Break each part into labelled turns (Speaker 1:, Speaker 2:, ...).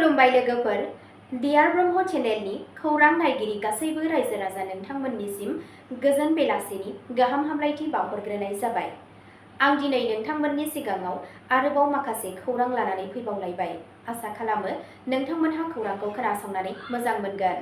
Speaker 1: खुलुमबाय लोगोफोर, डियार ब्रह्म चेनेलनि खौरां नायगिरि गासैबो रायजो राजा नोंथांमोननिसिम गोजोन बेलासिनि गाहाम हामलायथि बावहरग्रोनाय जाबाय। आं दिनै नोंथांमोननि सिगाङाव आरोबाव माखासे खौरां लानानै फैबावलायबाय। आसा खालामो नोंथांमोनहा खौरांखौ खोनासंनानै मोजां मोनगोन।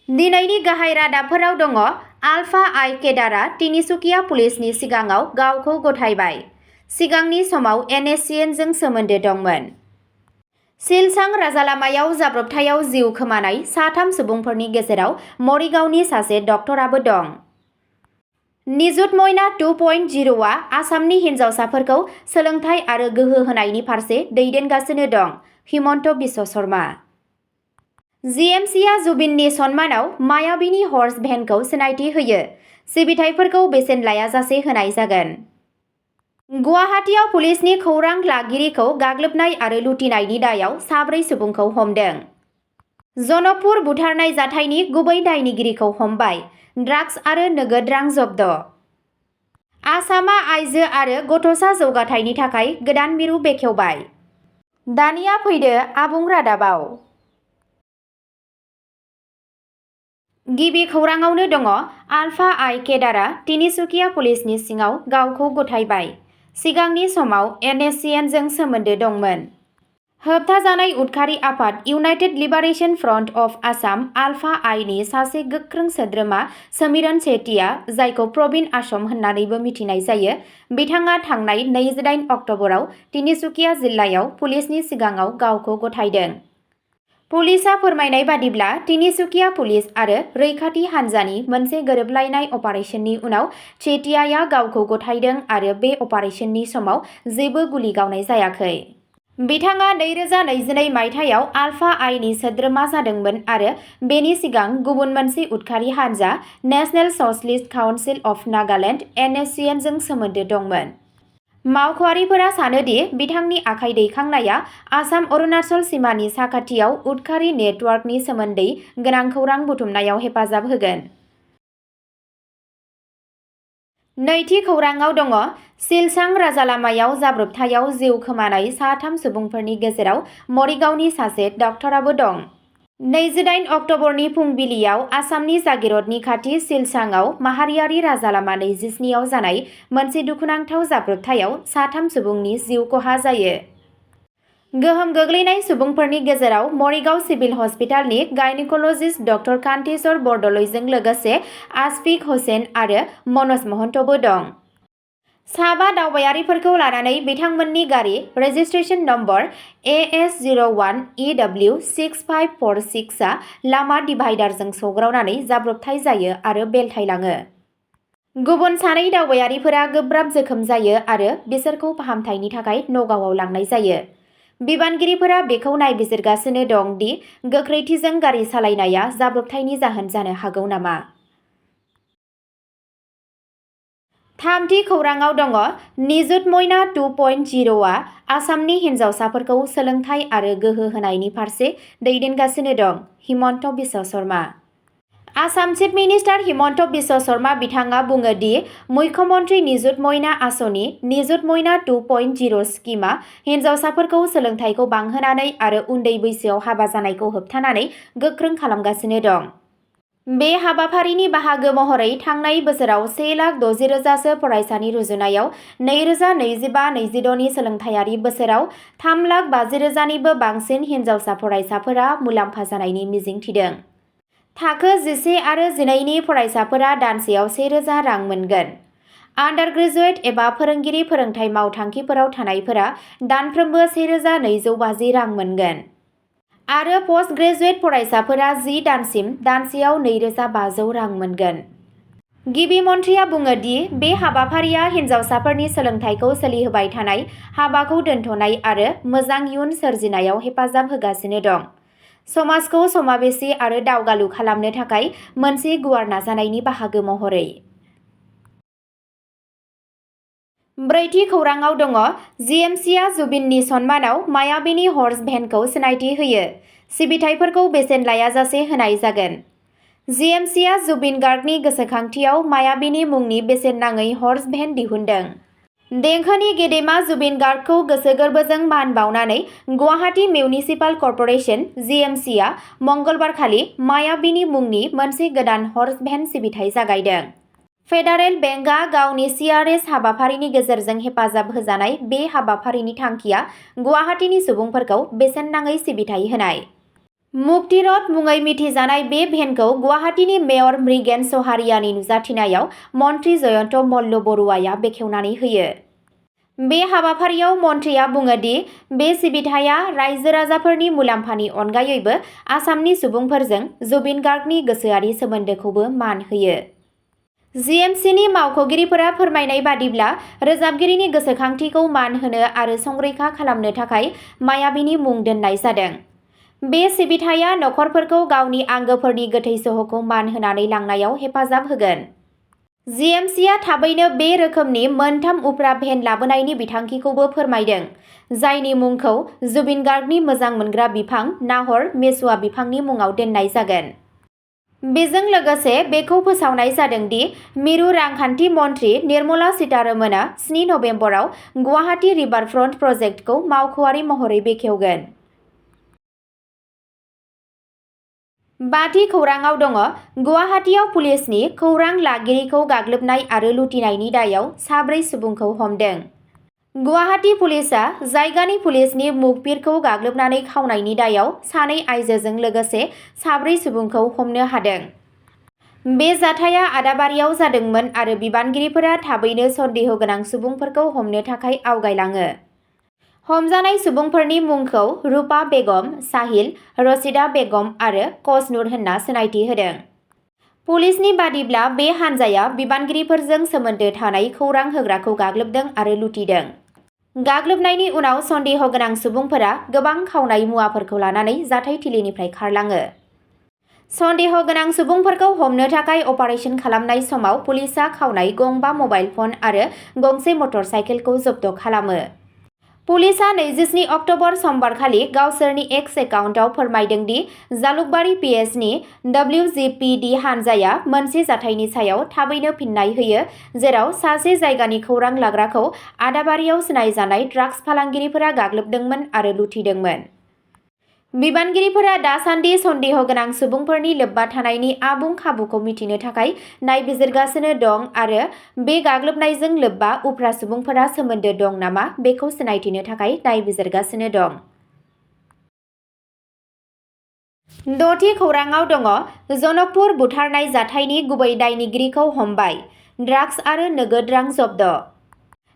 Speaker 1: दिनैनि गाहाय रादाबफोराव दङ आलफा आइ केडारआ तिनिसुकिया पुलिसनि सिगाङाव गावखौ गथायबाय। सिगांनि समाव एनएससिएनजों सोमोन्दो दंमोन। सिलसां राजालामायाव जाब्रबथायाव जिउ खोमानाय साथाम सुबुंफोरनि गेजेराव मरिगावनि सासे डक्टराबो दं। निजुत मयना 2.0आ आसामनि हिन्जावसाफोरखौ सोलोंथाइ आरो गोहो होनायनि फारसे दैदेनगासिनो दं। हिमन्त बिश्व शर्मा। जिएमसिआ जुबिननि सन्मानाव मायाबीनि हर्स भेनखौ सिनायथि होयो। सिबिथाइफोरखौ बेसेन लायाजासे होनाय जागोन। गुवाहाटीआव पुलिसनि खौरां लागिरिखौ गाग्लोबनाय आरो लुथिनायनि दायाव साब्रै सुबुंखौ हमदों। जनकपुर बुथारनाय जाथायनि गुबै दायनिगिरिखौ हमबाय। ड्राग्स आरो नोगोद रां जब्द। आसामआ आइजो आरो गथ'सा जौगाथायनि थाखाय गोदान मिरु बेखेवबाय। दानिया फैदो आबुं रादाबाव। गिबि खौराङावनो दङ आलफा आइ केडारआ तिनिसुकिया पुलिसनि सिङाव गावखौ गथायबाय। सिगांनि समाव एनएससिएनजों सोमोन्दो दंमोन। होबथाजानाय उदखारि आफाद United liberation front of Assam ULFA आइनि सासे गोख्रों सोद्रोमा समिरन सेठीआ, जायखौ प्रबीण आश्रम होननानैबो मिथिनाय जायो, बिथाङा थांनाय 28 अक्ट'बराव तिनिसुकिया जिल्लायाव पुलिसनि सिगाङाव गावखौ गथायदों। पुलिसआ फोरमायनाय बादिब्ला तिनिसुकिया पुलिस आरो रैखाथि हान्जानि मोनसे गोरोबलायनाय अपारेशननि उनाव चेटियाया गावखौ गथायदों आरो बे अपारेशननि समाव जेबो गुलि गावनाय जायाखै। बिथाङा 2022 मायथाइयाव आलफा आइनि सोद्रोमा जादोंमोन आरो बेनि सिगां गुबुन मोनसे उदखारि हान्जा national socialist council of Nagaland (NSCN) जों सोमोन्दो दंमोन। मावख'आरिफोरा सानोदि बिथांनि आखाइ दैखांनाया आसाम अरुणाचल सिमानि साखाथियाव उदखारि नेटवर्कनि सोमोन्दै गोनां खौरां बुथुमनायाव हेफाजाब होगोन। नैथि खौराङाव दङ सिलसां राजालामायाव जाब्रबथायाव जिउ खोमानाय साथाम सुबुंफोरनि गेजेराव मरिगावनि सासे डक्टराबो दं। 28 अक्ट'बरनि फुंबिलियाव आसामनि जागिरदनि खाथि सिलसांआव माहारियारि राजालामा 27 आव जानाय मोनसे दुखुनांथाव जाब्रबथायाव साथाम सुबुंनि जिउ खहा जायो। गोहोम गोग्लैनाय सुबुंफोरनि गेजेराव मरिगाव सिभिल हस्पिटालनि गायनेक'लजिस्ट डक्टर कान्तेश्वर बरदলৈजों लोगोसे आशफिक हुसेन आरो मनज महन्तबो दं। साबा दावबायारिफोरखौ लानानै बिथांमोननि गारि रेजिस्ट्रेशन नम्बर AS01EW6546 आ लामा डिभाइडारजों सौग्रावनानै जाब्रबथाय जायो आरो बेलथायलाङो। गुबुन सानै दावबायारिफोरा गोब्राब जोखोम जायो आरो बिसोरखौ फाहामथायनि थाखाय नगावआव लांनाय जायो। बिबानगिरिफोरा बेखौ नायबिजिरगासिनो दं दि गोख्रैथिजों गारि सालायनाया जाब्रबथायनि जाहोन जानो हागौ नामा। थामथि खौराङाव दङ निजुत मयना 2.0आ आसामनि हिन्जावसाफोरखौ सोलोंथाइ आरो गोहो होनायनि फारसे दैदेनगासिनो दं। हिमन्त बिश्व शर्मा। आसाम चिफ मिनिस्टार हिमन्त बिश्व शर्मा बिथाङा बुङो दि मुख्यमन्त्री निजुत मयना आसनि निजुत मयना 2.0 स्किमआ हिन्जावसाफोरखौ सोलोंथाइखौ बांहोनानै आरो उन्दै बैसोआव हाबा जानायखौ होबथानानै गोख्रों खालामगासिनो दं। बे हाबाफारिनि बाहागो महरै थांनाय बोसोराव 1,60,000 सो फरायसानि रुजुनायाव 2025-26 नि सोलोंथायारि बोसोराव 3,50,000 निबो बांसिन हिन्जावसा फरायसाफोरा मुलाम्फा जानायनि मिजिं थिदों। थाखो 11 आरो 12 नि फरायसाफोरा दानसेयाव 1,000 रां मोनगोन। आन्डार ग्रेजुएट एबा फोरोंगिरि फोरोंथाय मावथांखिफोराव थानायफोरा दानफ्रोमबो 1,950 रां मोनगोन। आरो पस्ट ग्रेजुएट फरायसाफोरा 10 दानसिम दानसेयाव 2,500 रां मोनगोन। गिबि मन्थ्रिया बुङो दि बे हाबाफारिया हिन्जावसाफोरनि सोलोंथाइखौ सोलिहोबाय थानाय हाबाखौ दोनथ'नाय आरो मोजां इयुन सोरजिनायाव हेफाजाब होगासिनो दं। समाजखौ समावेशी आरो दावगालु खालामनो थाखाय मोनसे गुवार नाजानायनि बाहागो महरै। ब्रैथि खौराङाव दङ जिएमसिआ जुबिननि सन्मानाव मायाबीनि हर्स भेनखौ सिनायथि होयो। सिबिथाइफोरखौ बेसेन लायाजासे होनाय जागोन। जिएमसिआ जुबिन गार्गनि गोसोखांथियाव मायाबीनि मुंनि बेसेन नाङै हर्स भेन दिहुनदों। देंखोनि गेदेमा जुबिन गार्गखौ गोसो गोरबोजों मान बावनानै गुवाहाटी मिउनिसिपाल कर्प'रेसन (जिएमसिआ) मंगलबारखालि मायाबीनि मुंनि मोनसे गोदान हर्स भेन सिबिथाइ जागायदों। फेडारेल बेंकआ गावनि CRS हाबाफारिनि गेजेरजों हेफाजाब होजानाय बे हाबाफारिनि थांखिया गुवाहाटीनि सुबुंफोरखौ बेसेन नाङै सिबिथाइ होनाय। मुक्ति रथ मुङै मिथिजानाय बे भेनखौ गुवाहाटीनि मेयर मृगेन सहारियानि नुजाथिनायाव मन्त्रि जयन्त मल्ल बरुवाया बेखेवनानै होयो। बे हाबाफारियाव मन्थ्रिया बुङो दि बे सिबिथाया रायजो-राजाफोरनि मुलाम्फानि अनगायैबो आसामनि सुबुंफोरजों जुबिन गार्गनि गोसोआरि सोमोन्दोखौबो मान होयो। जिएमसिनि मावख'गिरिफोरा फोरमायनाय बादिब्ला रोजाबगिरिनि गोसोखांथिखौ मान होनो आरो संरैखा खालामनो थाखाय मायाबीनि मुं दोननाय जादों। बे सिबिथाया नखरफोरखौ गावनि आंगोफोरनि गोथै सह'खौ मान होनानै लांनायाव हेफाजाब होगोन। जिएमसिआ थाबैनो बे रोखोमनि मोनथाम उफ्रा भेन लाबोनायनि बिथांखिखौबो फोरमायदों, जायनि मुंखौ जुबिन गार्गनि मोजां मोनग्रा बिफां नाहर मेसुआ बिफांनि मुङाव दोननाय जागोन। बेजों लोगोसे बेखौ फोसावनाय जादों दि मिरु रांखान्थि मन्थ्रि निर्मला सीतारमणआ 7 नबेम्बराव गुवाहाटी रिभारफ्रन्ट प्रजेक्टखौ मावख'आरि महरै बेखेवगोन। बाथि खौराङाव दङ गुवाहाटीआव पुलिसनि खौरां लागिरिखौ गाग्लोबनाय आरो लुथिनायनि दायाव 4 सुबुंखौ हमदों। गुवाहाटी पुलिसआ जायगानि पुलिसनि मुखबिरखौ गाग्लोबनानै खावनायनि दायाव 2 आइजोजों लोगोसे 4 सुबुंखौ हमनो हादों। बे जाथाया आदाबारियाव जादोंमोन आरो बिबानगिरिफोरा थाबैनो सन्देह गोनां सुबुंफोरखौ हमनो थाखाय आवगायलाङो। हमजानाय सुबुंफोरनि मुंखौ रुपा बेगम, साहिल, रशिदा बेगम आरो क'सनुर होनना सिनायथि होदों। पुलिसनि बादिब्ला बे हानजाया बिबानगिरिफोरजों सोमोन्दो थानाय खौरां होग्राखौ गाग्लोबदों आरो लुथिदों। गाग्लोबनायनि उनाव सन्देह गोनां सुबुंफोरा गोबां खावनाय मुवाफोरखौ लानानै जाथायथिलिनिफ्राय खारलाङो। सन्देह गोनां सुबुंफोरखौ हमनो थाखाय अपारेसन खालामनाय समाव पुलिसआ खावनाय गंबा मबाइल फन आरो गंसे मटर साइकेलखौ जब्द खालामो। पुलिसआ 27 अक्ट'बर समबारखालि गावसोरनि एक्स एकाउन्टआव फोरमायदों दि जालुकबारी PSनि WGPD हानजाया मोनसे जाथायनि सायाव थाबैनो फिन्नाय होयो, जेराव सासे जायगानि खौरां लाग्राखौ आदाबारियाव सिनायजानाय ड्राग्स फालांगिरिफोरा गाग्लोबदोंमोन आरो लुथिदोंमोन। बिबानगिरिफोरा दासान्दि सन्देह गोनां सुबुंफोरनि लोब्बा थानायनि आबुं खाबुखौ मिथिनो थाखाय नायबिजिरगासिनो दं आरो बे गाग्लोबनायजों लोब्बा उफ्रा सुबुंफोरा सोमोन्दो दं नामा बेखौ सिनायथिनो थाखाय नायबिजिरगासिनो दं। 6थि खौराङाव दङ जनकपुर बुथारनाय जाथायनि गुबै दायनिगिरिखौ हमबाय, ड्राग्स आरो नोगोद रां जब्द।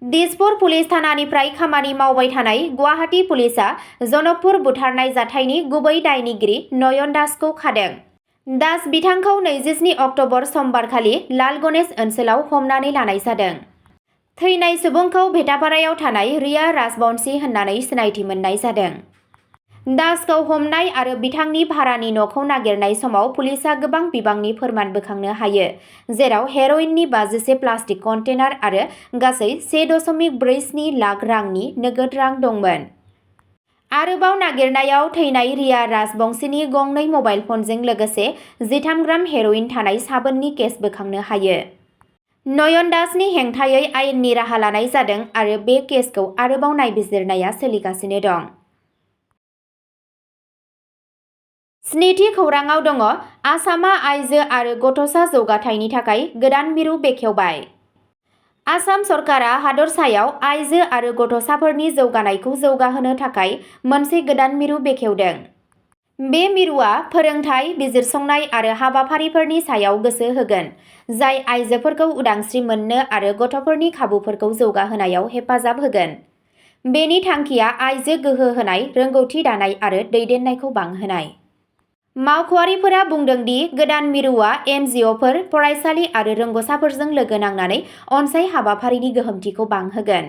Speaker 1: दिसपुर पुलिस थानानिफ्राय खामानि मावबाय थानाय गुवाहाटी पुलिसआ जनकपुर बुथारनाय जाथायनि गुबै दायनिगिरि नयन दासखौ खादों। दास बिथांखौ 27 अक्ट'बर समबारखालि लाल गणेश ओनसोलाव हमनानै लानाय जादों। थैनाय सुबुंखौ भेटापारायाव थानाय रिया राजबंशी होननानै सिनायथि मोननाय जादों। दासखौ हमनाय आरो बिथांनि भारानि न'खौ नागिरनाय समाव पुलिसआ गोबां बिबांनि फोरमान बोखांनो हायो, जेराव हेर'इननि 57 प्लास्टिक कन्टेनार आरो गासै 1.47 लाख रांनि नोगोद रां दंमोन। आरोबाव नागिरनायाव थैनाय रिया राजबंशीनि गंनै मबाइल फनजों लोगोसे 13 ग्राम हेर'इन थानाय साबोननि केस बोखांनो हायो। नयन दासनि हेंथायै आयेननि राहा लानाय जादों आरो बे केसखौ आरोबाव नायबिजिरनाया सोलिगासिनो दं। 7थि खौराङाव दङ आसामआ आइजो आरो गथ'सा जौगाथायनि थाखाय गोदान मिरु बेखेवबाय। आसाम सरकारा हादरसायाव आइजो आरो गथ'साफोरनि जौगानायखौ जौगाहोनो थाखाय मोनसे गोदान मिरु बेखेवदों। बे मिरुआ फोरोंथाय, बिजिरसंनाय आरो हाबाफारिफोरनि सायाव गोसो होगोन, जाय आइजोफोरखौ उदांस्रि मोननो आरो गथ'फोरनि खाबुफोरखौ जौगाहोनायाव हेफाजाब होगोन। बेनि थांखिया आइजो गोहो होनाय, रोंगौथि दानाय आरो दैदेननायखौ बांहोनाय। मावख'आरिफोरा बुंदों दि गोदान मिरुआ NGOफोर, फरायसालि आरो रोंग'साफोरजों लोगो नांनानै अनसाय हाबाफारिनि गोहोमथिखौ बांहोगोन।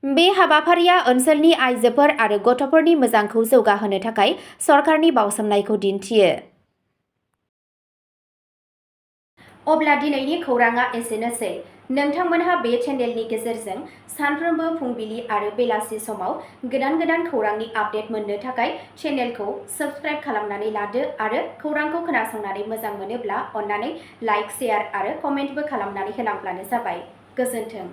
Speaker 1: बे हाबाफारिया ओनसोलनि आइजोफोर आरो गथ'फोरनि मोजांखौ जौगाहोनो थाखाय सरकारनि बाउसोमनायखौ दिन्थियो। अब्ला दिनैनि खौराङा एसेनोसै। नोंथांमोनहा बे चेनेलनि गेजेरजों सानफ्रोमबो फुंबिलि आरो बेलासि समाव गोदान गोदान खौरांनि आपडेट मोननो थाखाय चेनेलखौ साबस्क्राइब खालामनानै लादो आरो खौरांखौ खोनासंनानै मोजां मोनोब्ला अन्नानै लाइक, शेयार आरो कमेन्टबो खालामनानै होलांब्लानो जाबाय। गोजोन्थों।